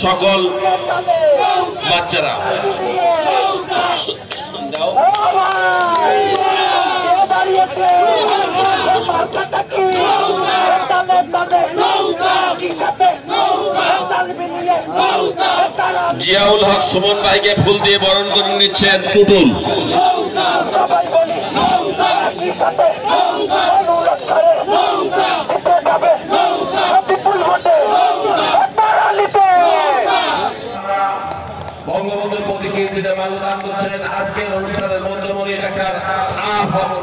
সকল বাচ্চারা জিয়াউল হক সুমন ভাইকে ফুল দিয়ে বরণ করে নিচ্ছেন টুটুল। বঙ্গবন্ধুর প্রতিকৃতিতে মাল্যদান করছেন আজকের অনুষ্ঠানের মধ্যমণি ডাক্তার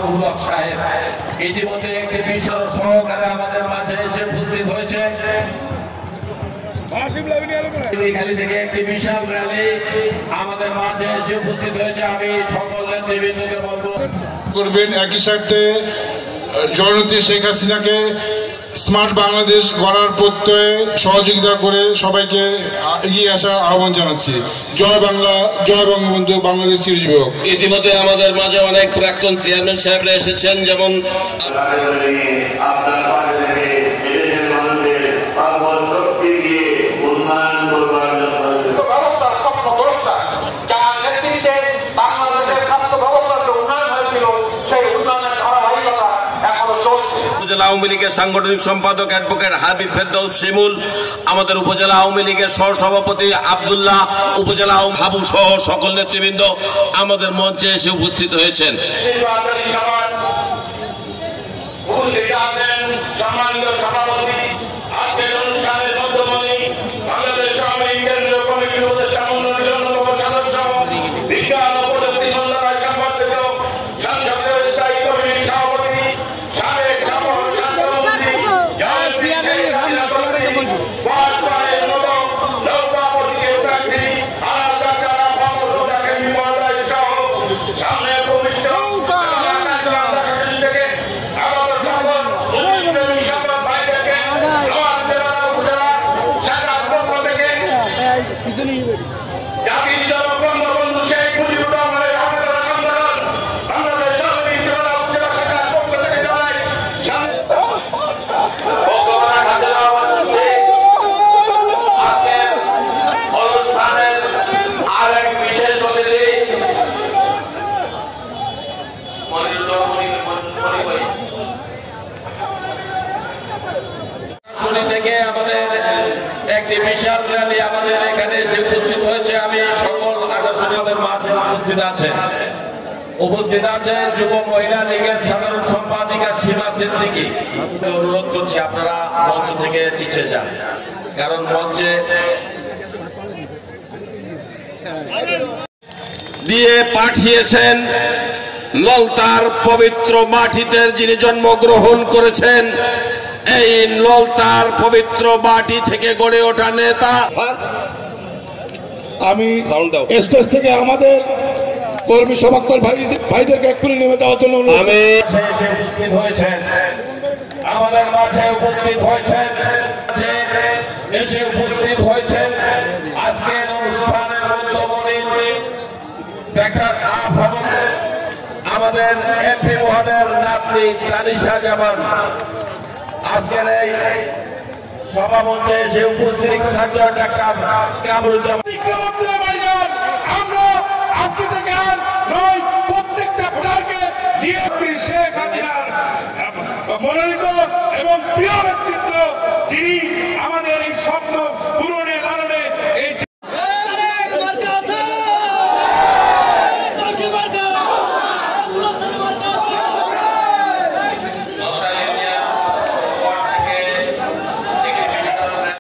রুহুল হক সাহেব। ইতিমধ্যে একটি বিশাল সহকারে আমাদের মাঝে এসে উপস্থিত হয়েছে। থেকে একটি বিশাল র্যালি আমাদের মাঝে এসে উপস্থিত হয়েছে। আমি সকল নেতৃবৃন্দকে বলবো করবেন, একই সাথে জননেত্রী শেখ হাসিনাকে স্মার্ট বাংলাদেশ গড়ার প্রত্যয়ে সহযোগিতা করে সবাইকে এগিয়ে আসার আহ্বান জানাচ্ছি। জয় বাংলা, জয় বঙ্গবন্ধু, বাংলাদেশ চিরজীবী হোক। ইতিমধ্যে আমাদের মাঝে অনেক প্রাক্তন চেয়ারম্যান সাহেবরা এসেছেন, যেমন উপজেলা আওয়ামী লীগের সাংগঠনিক সম্পাদক অ্যাডভোকেট হাবিব ফেরদৌস শিমুল, আমাদের উপজেলা আওয়ামী লীগের সহসভাপতি আব্দুল্লাহ, উপজেলা হাবু সহ সকল নেতৃবৃন্দ আমাদের মঞ্চে এসে উপস্থিত হয়েছেন। থেকে আমাদের একটি বিশাল র্যালি আমাদের এখানে এসে উপস্থিত হয়েছে। আমি সকল আকাশনের মাঝে উপস্থিত আছেন যুব মহিলা লীগের সাধারণ সম্পাদিকা সীমা সিদ্দিকী। অনুরোধ করছি আপনারা মঞ্চ থেকে নিচে যান, কারণ মঞ্চে দিয়ে পাঠিয়েছেন ললতার পবিত্র মাটিতে যিনি জন্মগ্রহণ করেছেন। এই ললতার পবিত্র মাটি থেকে গড়ে ওঠা নেতা। আমি স্টেজ থেকে আমাদের কর্মী সমর্থক ভাইদেরকে এক্ষুনি নেমে যাওয়ার জন্য আমি উপস্থিত হয়েছেন, আমাদের মাঝে উপস্থিত হয়েছেন, এসে উপস্থিত হয়েছেন আজকের অনুষ্ঠানের মধ্যমণি ডাক্তার আমাদের এমপি মহোদয়ের নাতনি তানিশা জামান। আজকের এই সভামঞ্চে এসে উপস্থিত থাকছেন ডাক্তার কামরুজ্জামান। আমরা আজকে থেকে আর নয়, প্রত্যেকটা ভোটারকে নিয়ে শেখ হাসিনার মনোনীত এবং প্রিয় ব্যক্তিত্ব যিনি